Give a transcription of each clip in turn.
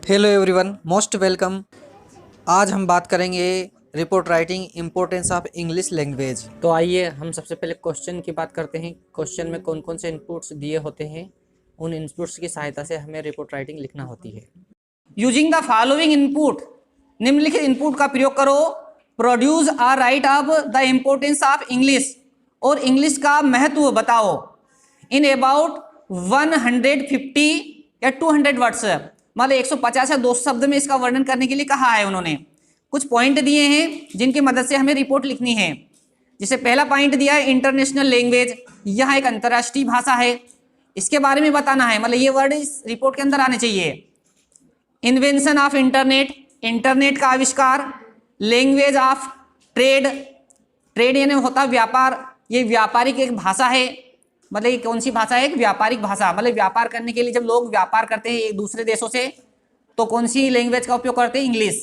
Hello everyone, most welcome. आज हम बात करेंगे report writing importance of English language. तो आइए हम सबसे पहले क्वेश्चन की बात करते हैं। क्वेश्चन में कौन कौन से इनपुट्स दिए होते हैं, उन इनपुट्स की सहायता से हमें रिपोर्ट राइटिंग लिखना होती है। यूजिंग द फॉलोइंग इनपुट, निम्नलिखित इनपुट का प्रयोग करो। Produce a write of the importance of English, और इंग्लिश का महत्व बताओ इन अबाउट 150 या 200 वर्ड्स, मतलब 150 या 200 शब्द में इसका वर्णन करने के लिए कहा है। उन्होंने कुछ पॉइंट दिए हैं जिनकी मदद से हमें रिपोर्ट लिखनी है। जैसे पहला पॉइंट दिया है इंटरनेशनल लैंग्वेज, यह एक अंतर्राष्ट्रीय भाषा है, इसके बारे में बताना है, मतलब ये वर्ड इस रिपोर्ट के अंदर आने चाहिए। इन्वेंशन ऑफ इंटरनेट, इंटरनेट का आविष्कार। लैंग्वेज ऑफ ट्रेड, ट्रेड यानी होता व्यापार, ये व्यापारिक एक भाषा है, मतलब ये कौन सी भाषा है? एक व्यापारिक भाषा, मतलब व्यापार करने के लिए जब लोग व्यापार करते हैं एक दूसरे देशों से तो कौन सी लैंग्वेज का उपयोग करते हैं? इंग्लिश,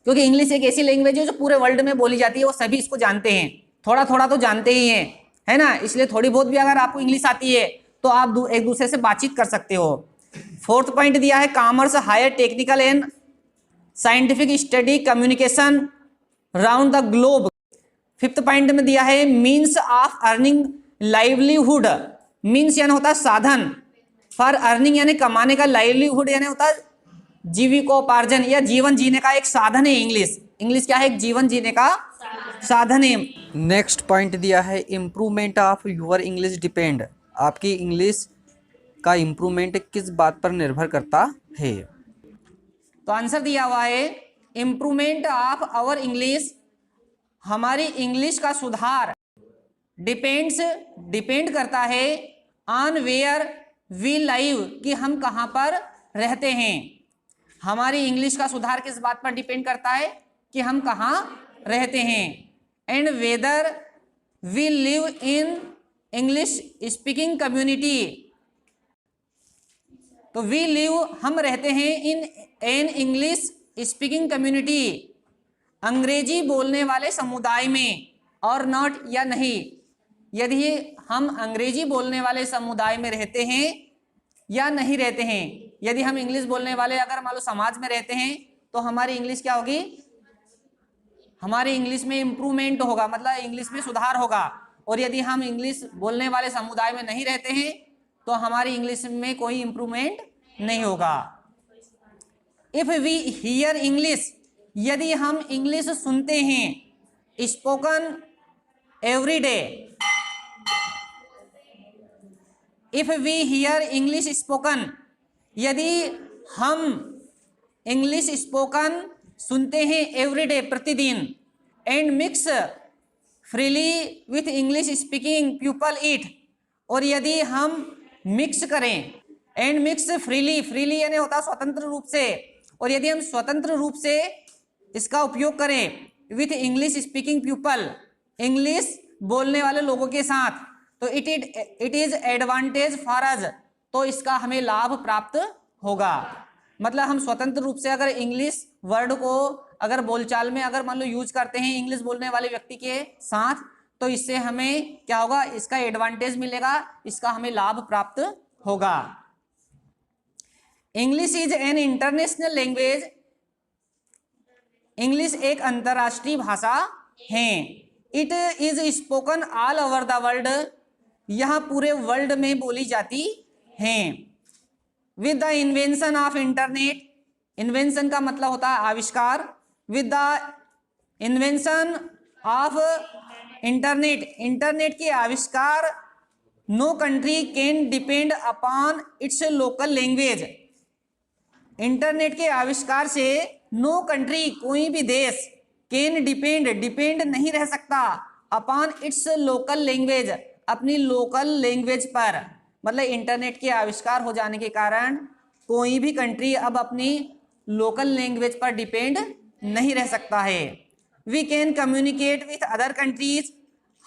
क्योंकि इंग्लिश एक ऐसी लैंग्वेज है जो पूरे वर्ल्ड में बोली जाती है, वो सभी इसको जानते हैं, थोड़ा थोड़ा तो जानते ही हैं, है ना। इसलिए थोड़ी बहुत भी अगर आपको इंग्लिश आती है तो आप एक दूसरे से बातचीत कर सकते हो। फोर्थ पॉइंट दिया है commerce, higher technical and scientific study, communication round the globe. Fifth point में दिया है means of earning livelihood, means यानी होता है साधन, फॉर अर्निंग यानी कमाने का, लाइवलीहुड यानी होता है जीविकोपार्जन या जीवन जीने का एक साधन है। इंग्लिश, इंग्लिश क्या है? एक जीवन जीने का साधन है। नेक्स्ट पॉइंट दिया है improvement of your English depend, आपकी इंग्लिश का इम्प्रूवमेंट किस बात पर निर्भर करता है। तो आंसर दिया हुआ है इम्प्रूवमेंट ऑफ आवर इंग्लिश, हमारी इंग्लिश का सुधार डिपेंड करता है ऑन वेयर वी लाइव, कि हम कहाँ पर रहते हैं। हमारी इंग्लिश का सुधार किस बात पर डिपेंड करता है? कि हम कहाँ रहते हैं। And whether we live in English speaking community, तो वी लिव हम रहते हैं in an English speaking community, अंग्रेजी बोलने वाले समुदाय में, और नॉट या नहीं, यदि हम अंग्रेजी बोलने वाले समुदाय में रहते हैं या नहीं रहते हैं। यदि हम इंग्लिश बोलने वाले अगर मान लो समाज में रहते हैं तो हमारी इंग्लिश क्या होगी? हमारी इंग्लिश में इंप्रूवमेंट होगा, मतलब इंग्लिश में सुधार होगा। और यदि हम इंग्लिश बोलने वाले समुदाय में नहीं रहते हैं तो हमारी इंग्लिश में कोई इंप्रूवमेंट नहीं होगा। इफ वी हियर इंग्लिश, यदि हम इंग्लिश सुनते हैं, spoken every day, if we hear English spoken, यदि हम इंग्लिश स्पोकन सुनते हैं एवरीडे प्रतिदिन, and mix freely with English speaking people it, और यदि हम मिक्स करें, एंड मिक्स फ्रीली, फ्रीली यानी होता स्वतंत्र रूप से, और यदि हम स्वतंत्र रूप से इसका उपयोग करें with English speaking people, English बोलने वाले लोगों के साथ, तो it is advantage for us, तो इसका हमें लाभ प्राप्त होगा। मतलब हम स्वतंत्र रूप से अगर इंग्लिश वर्ड को अगर बोलचाल में अगर मान लो यूज करते हैं इंग्लिश बोलने वाले व्यक्ति के साथ, तो इससे हमें क्या होगा? इसका एडवांटेज मिलेगा, इसका हमें लाभ प्राप्त होगा। English is an international language, English एक अंतरराष्ट्रीय भाषा है। It is spoken all over the world, यह पूरे वर्ल्ड में बोली जाती है। With the invention of internet, invention का मतलब होता है आविष्कार, with the invention of internet, internet के आविष्कार, no country can depend upon its local language, internet के आविष्कार से नो कंट्री, कोई भी देश, कैन डिपेंड नहीं रह सकता, अपॉन इट्स लोकल लैंग्वेज, अपनी लोकल लैंग्वेज पर, मतलब इंटरनेट के आविष्कार हो जाने के कारण कोई भी कंट्री अब अपनी लोकल लैंग्वेज पर डिपेंड नहीं रह सकता है। We can communicate with other countries,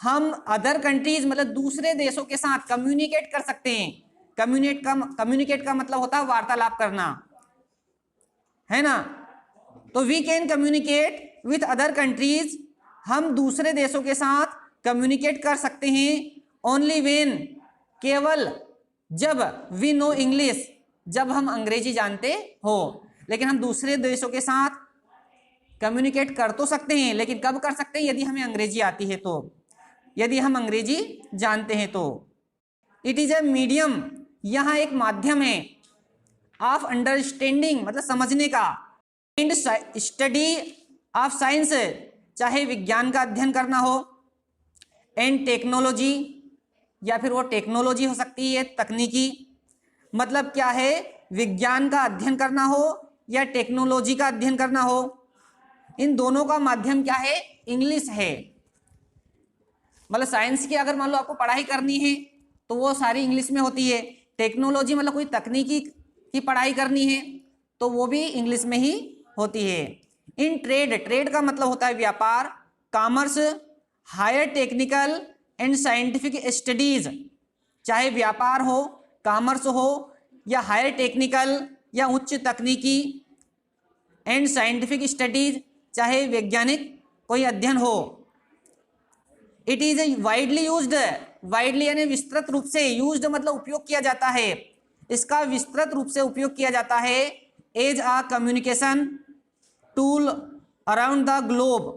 हम अदर कंट्रीज मतलब दूसरे देशों के साथ कम्युनिकेट कर सकते हैं। कम्युनिकेट का मतलब होता है वार्तालाप करना, है ना। तो we can communicate with other countries, हम दूसरे देशों के साथ कम्युनिकेट कर सकते हैं। ओनली वेन, केवल जब वी नो इंग्लिश, जब हम अंग्रेजी जानते हो। लेकिन हम दूसरे देशों के साथ कम्युनिकेट कर तो सकते हैं, लेकिन कब कर सकते हैं? यदि हमें अंग्रेजी आती है तो, यदि हम अंग्रेजी जानते हैं तो। इट इज ए मीडियम, यहाँ एक माध्यम है, ऑफ अंडरस्टैंडिंग मतलब समझने का, एंड स्टडी ऑफ साइंस चाहे विज्ञान का अध्ययन करना हो, एंड टेक्नोलॉजी या फिर वो टेक्नोलॉजी हो सकती है तकनीकी, मतलब क्या है, विज्ञान का अध्ययन करना हो या टेक्नोलॉजी का अध्ययन करना हो, इन दोनों का माध्यम क्या है? इंग्लिश है। मतलब साइंस की अगर मान लो आपको पढ़ाई करनी है तो वो सारी इंग्लिश में होती है। टेक्नोलॉजी मतलब कोई तकनीकी की पढ़ाई करनी है तो वो भी इंग्लिश में ही होती है। इन ट्रेड, ट्रेड का मतलब होता है व्यापार, commerce, higher technical and scientific studies, चाहे व्यापार हो, कॉमर्स हो या हायर टेक्निकल या उच्च तकनीकी, एंड साइंटिफिक स्टडीज चाहे वैज्ञानिक कोई अध्ययन हो। It is widely used, widely यानी विस्तृत रूप से, यूज्ड मतलब उपयोग किया जाता है, इसका विस्तृत रूप से उपयोग किया जाता है as a communication tool around the globe.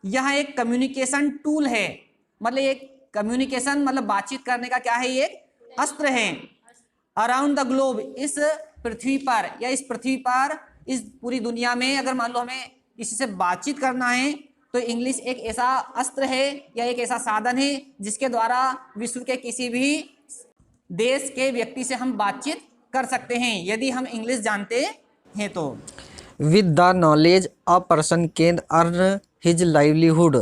यह एक कम्युनिकेशन टूल है, मतलब एक कम्युनिकेशन मतलब बातचीत करने का क्या है, ये एक अस्त्र है। अराउंड द ग्लोब, इस पृथ्वी पर या इस पृथ्वी पर, इस पूरी दुनिया में अगर मान लो हमें किसी से बातचीत करना है तो इंग्लिश एक ऐसा अस्त्र है या एक ऐसा साधन है जिसके द्वारा विश्व के किसी भी देश के व्यक्ति से हम बातचीत कर सकते हैं यदि हम इंग्लिश जानते हैं तो। With the knowledge a person can earn his livelihood,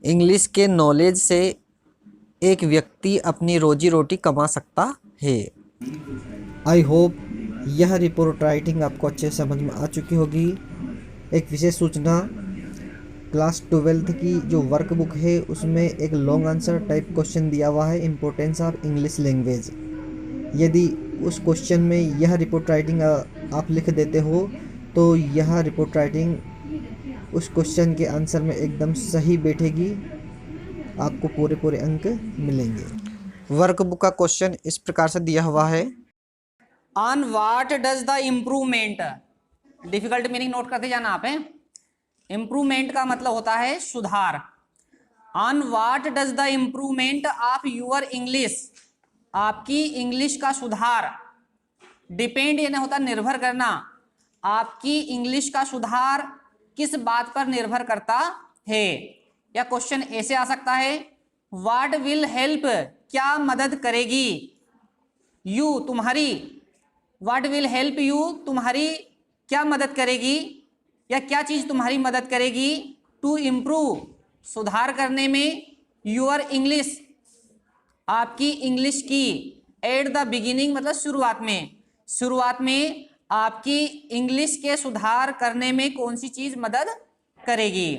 English के नॉलेज से एक व्यक्ति अपनी रोजी रोटी कमा सकता है। आई होप यह रिपोर्ट राइटिंग आपको अच्छे से समझ में आ चुकी होगी। एक विशेष सूचना, क्लास 12th की जो वर्कबुक है उसमें एक लॉन्ग आंसर टाइप क्वेश्चन दिया हुआ है, इम्पोर्टेंस ऑफ इंग्लिश लैंग्वेज। यदि उस क्वेश्चन में यह रिपोर्ट राइटिंग आप लिख देते हो तो यह रिपोर्ट राइटिंग उस क्वेश्चन के आंसर में एकदम सही बैठेगी, आपको पूरे पूरे अंक मिलेंगे। वर्कबुक का क्वेश्चन इस प्रकार से दिया हुआ है। On what does the improvement, difficult meaning note करते जाना आप है। इम्प्रूवमेंट का मतलब होता है सुधार। On what does the improvement of your English, आपकी इंग्लिश का सुधार, डिपेंड यानी होता है निर्भर करना, आपकी इंग्लिश का सुधार किस बात पर निर्भर करता है। या क्वेश्चन ऐसे आ सकता है, व्हाट विल हेल्प, क्या मदद करेगी, यू तुम्हारी, व्हाट विल हेल्प यू तुम्हारी क्या मदद करेगी, या क्या चीज तुम्हारी मदद करेगी, टू इम्प्रूव सुधार करने में, यूर इंग्लिश आपकी इंग्लिश की, एट द बिगिनिंग मतलब शुरुआत में, शुरुआत में आपकी इंग्लिश के सुधार करने में कौन सी चीज मदद करेगी।